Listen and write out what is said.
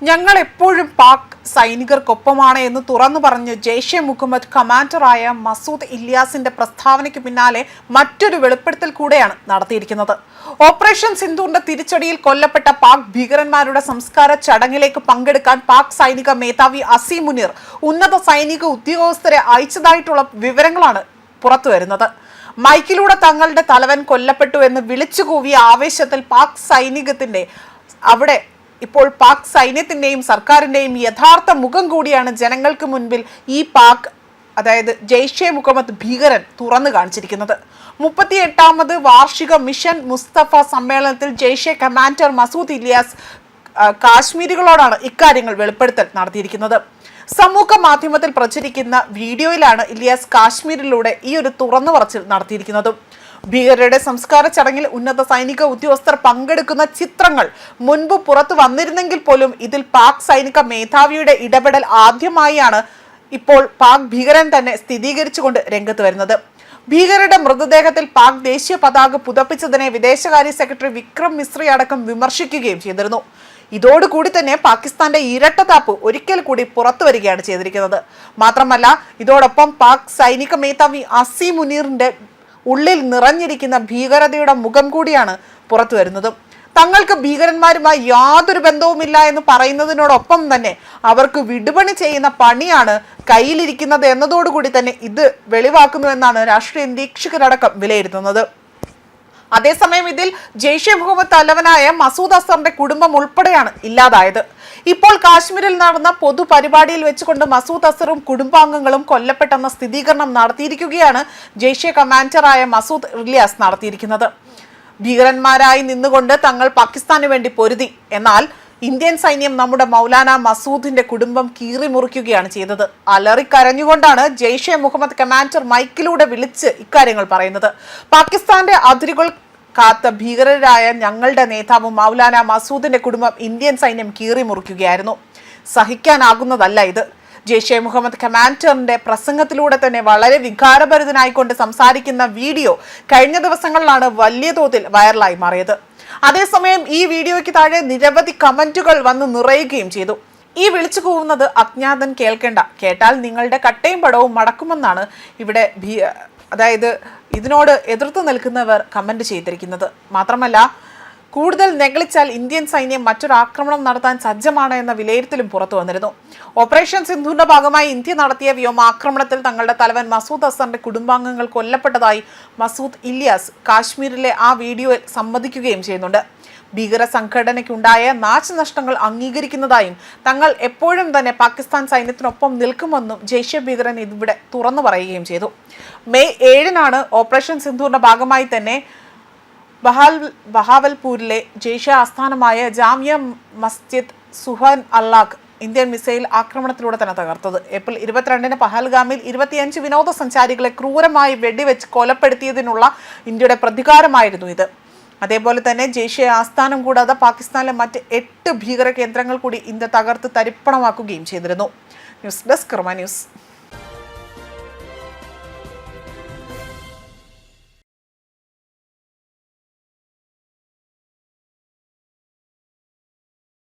ഞങ്ങൾ എപ്പോഴും പാക് സൈനികർക്കൊപ്പമാണ് എന്ന് തുറന്നു പറഞ്ഞ് ജെയ്ഷെ മുഹമ്മദ് കമാൻഡറായ മസൂദ് ഇല്യാസിന്റെ പ്രസ്താവനയ്ക്ക് പിന്നാലെ മറ്റൊരു വെളിപ്പെടുത്തൽ കൂടെയാണ് നടത്തിയിരിക്കുന്നത്. ഓപ്പറേഷൻ സിന്ദൂറിന്റെ തിരിച്ചടിയിൽ കൊല്ലപ്പെട്ട പാക് ഭീകരന്മാരുടെ സംസ്കാര ചടങ്ങിലേക്ക് പങ്കെടുക്കാൻ പാക് സൈനിക മേധാവി അസീം മുനീർ ഉന്നത സൈനിക ഉദ്യോഗസ്ഥരെ അയച്ചതായിട്ടുള്ള വിവരങ്ങളാണ് പുറത്തുവരുന്നത്. മൈക്കിലൂടെ തങ്ങളുടെ തലവൻ കൊല്ലപ്പെട്ടു എന്ന് വിളിച്ചുകൂവിയ ആവേശത്തിൽ പാക് സൈനികത്തിന്റെ അവിടെ ഇപ്പോൾ പാക് സൈന്യത്തിന്റെയും സർക്കാരിന്റെയും യഥാർത്ഥ മുഖം കൂടിയാണ് ജനങ്ങൾക്ക് മുൻപിൽ ഈ പാക് അതായത് ജെയ്ഷെ മുഹമ്മദ് ഭീകരൻ തുറന്നു കാണിച്ചിരിക്കുന്നത്. 38ാമത് വാർഷിക മിഷൻ മുസ്തഫ സമ്മേളനത്തിൽ ജെയ്ഷെ കമാൻഡർ മസൂദ് ഇല്യാസ് കാശ്മീരികളോടാണ് ഇക്കാര്യങ്ങൾ വെളിപ്പെടുത്തൽ നടത്തിയിരിക്കുന്നത്. സമൂഹ മാധ്യമത്തിൽ പ്രചരിക്കുന്ന വീഡിയോയിലാണ് ഇല്യാസ് കാശ്മീരിലൂടെ ഈ ഒരു തുറന്നു പറച്ചിൽ നടത്തിയിരിക്കുന്നത്. ഭീകരരുടെ സംസ്കാര ചടങ്ങിൽ ഉന്നത സൈനിക ഉദ്യോഗസ്ഥർ പങ്കെടുക്കുന്ന ചിത്രങ്ങൾ മുൻപ് പുറത്തു വന്നിരുന്നെങ്കിൽ പോലും ഇതിൽ പാക് സൈനിക മേധാവിയുടെ ഇടപെടൽ ആദ്യമായാണ് ഇപ്പോൾ പാക് ഭീകരൻ തന്നെ സ്ഥിരീകരിച്ചുകൊണ്ട് രംഗത്ത് വരുന്നത്. ഭീകരരുടെ മൃതദേഹത്തിൽ പാക് ദേശീയ പതാക പുതപ്പിച്ചതിനെ വിദേശകാര്യ സെക്രട്ടറി വിക്രം മിശ്രി അടക്കം വിമർശിക്കുകയും ചെയ്തിരുന്നു. ഇതോടുകൂടി തന്നെ പാകിസ്ഥാന്റെ ഇരട്ടത്താപ്പ് ഒരിക്കൽ കൂടി പുറത്തു വരികയാണ് ചെയ്തിരിക്കുന്നത്. മാത്രമല്ല ഇതോടൊപ്പം പാക് സൈനിക മേധാവി അസീം മുനീറിന്റെ ഉള്ളിൽ നിറഞ്ഞിരിക്കുന്ന ഭീകരതയുടെ മുഖം കൂടിയാണ് പുറത്തു വരുന്നത്. തങ്ങൾക്ക് ഭീകരന്മാരുമായി യാതൊരു ബന്ധവുമില്ല എന്ന് പറയുന്നതിനോടൊപ്പം തന്നെ അവർക്ക് വിടുപണി ചെയ്യുന്ന പണിയാണ് കയ്യിലിരിക്കുന്നത് എന്നതോടുകൂടി തന്നെ ഇത് വെളിവാക്കുന്നുവെന്നാണ് രാഷ്ട്രീയ നിരീക്ഷകരടക്കം വിലയിരുത്തുന്നത്. അതേസമയം ഇതിൽ ജെയ്ഷെ മുഹമ്മദ് തലവനായ മസൂദ് അസറിന്റെ കുടുംബം ഉൾപ്പെടെയാണ് ഇല്ലാതായത്. ഇപ്പോൾ കാശ്മീരിൽ നടന്ന പൊതുപരിപാടിയിൽ വെച്ചുകൊണ്ട് മസൂദ് അസറും കുടുംബാംഗങ്ങളും കൊല്ലപ്പെട്ടെന്ന സ്ഥിരീകരണം നടത്തിയിരിക്കുകയാണ് ജെയ്ഷെ കമാൻഡറായ മസൂദ് ഇല്യാസ് നടത്തിയിരിക്കുന്നത്. ഭീകരന്മാരായി നിന്നുകൊണ്ട് തങ്ങൾ പാകിസ്ഥാന് വേണ്ടി പൊരുതി, എന്നാൽ ഇന്ത്യൻ സൈന്യം നമ്മുടെ മൗലാന മസൂദിന്റെ കുടുംബം കീറിമുറിക്കുകയാണ് ചെയ്തത്. അലറിക്കരഞ്ഞുകൊണ്ടാണ് ജെയ്ഷെ മുഹമ്മദ് കമാൻഡർ മൈക്കിലൂടെ വിളിച്ച് ഇക്കാര്യങ്ങൾ പറയുന്നത്. പാകിസ്ഥാന്റെ അതിരുകൾ കാത്ത ഭീകരരായ ഞങ്ങളുടെ നേതാവ് മൗലാന മസൂദിന്റെ കുടുംബം ഇന്ത്യൻ സൈന്യം കീറിമുറിക്കുകയായിരുന്നു. സഹിക്കാനാകുന്നതല്ല ഇത്. ജെയ്ഷെ മുഹമ്മദ് കമാൻഡറിന്റെ പ്രസംഗത്തിലൂടെ തന്നെ വളരെ വികാരഭരിതനായിക്കൊണ്ട് സംസാരിക്കുന്ന വീഡിയോ കഴിഞ്ഞ ദിവസങ്ങളിലാണ് വലിയ തോതിൽ വൈറലായി മാറിയത്. അതേസമയം ഈ വീഡിയോയ്ക്ക് താഴെ നിരവധി കമന്റുകൾ വന്ന് നിറയുകയും ചെയ്തു. ഈ വിളിച്ചു കൂവുന്നത് അജ്ഞാതൻ കേൾക്കേണ്ട, കേട്ടാൽ നിങ്ങളുടെ കട്ടയും പടവും മടക്കുമെന്നാണ് ഇവിടെ അതായത് ഇതിനോട് എതിർത്ത് നിൽക്കുന്നവർ കമന്റ് ചെയ്തിരിക്കുന്നത്. മാത്രമല്ല കൂടുതൽ നെഗളിച്ചാൽ ഇന്ത്യൻ സൈന്യം മറ്റൊരു ആക്രമണം നടത്താൻ സജ്ജമാണ് എന്ന വിലയിരുത്തലും പുറത്തു വന്നിരുന്നു. ഓപ്പറേഷൻ സിന്ധുവിന്റെ ഭാഗമായി ഇന്ത്യ നടത്തിയ വ്യോമാക്രമണത്തിൽ തങ്ങളുടെ തലവൻ മസൂദ് അസറിന്റെ കുടുംബാംഗങ്ങൾ കൊല്ലപ്പെട്ടതായി മസൂദ് ഇല്യാസ് കാശ്മീരിലെ ആ വീഡിയോയിൽ സമ്മതിക്കുകയും ചെയ്യുന്നുണ്ട്. ഭീകര സംഘടനയ്ക്കുണ്ടായ നാശനഷ്ടങ്ങൾ അംഗീകരിക്കുന്നതായും തങ്ങൾ എപ്പോഴും തന്നെ പാകിസ്ഥാൻ സൈന്യത്തിനൊപ്പം നിൽക്കുമെന്നും ജെയ്ഷെ ഭീകരൻ ഇവിടെ തുറന്നു പറയുകയും ചെയ്തു. മെയ് 7-നാണ് ഓപ്പറേഷൻ സിന്ധുവിന്റെ ഭാഗമായി തന്നെ ബഹാവൽപൂരിലെ ജെയ്ഷെ ആസ്ഥാനമായ ജാമിയ മസ്ജിദ് സുഹാൻ അല്ലാഖ് ഇന്ത്യൻ മിസൈൽ ആക്രമണത്തിലൂടെ തന്നെ തകർത്തത്. ഏപ്രിൽ 22-ന് പഹൽഗാമിൽ 25 വിനോദസഞ്ചാരികളെ ക്രൂരമായി വെടിവെച്ച് കൊലപ്പെടുത്തിയതിനുള്ള ഇന്ത്യയുടെ പ്രതികാരമായിരുന്നു ഇത്. അതേപോലെ തന്നെ ജെയ്ഷെ ആസ്ഥാനം കൂടാതെ പാകിസ്ഥാനിലെ മറ്റ് 8 ഭീകര കേന്ദ്രങ്ങൾ കൂടി ഇന്ത്യ തകർത്ത് തരിപ്പണമാക്കുകയും ചെയ്തിരുന്നു. ന്യൂസ് ഡെസ്ക് കർമ്മ ന്യൂസ്.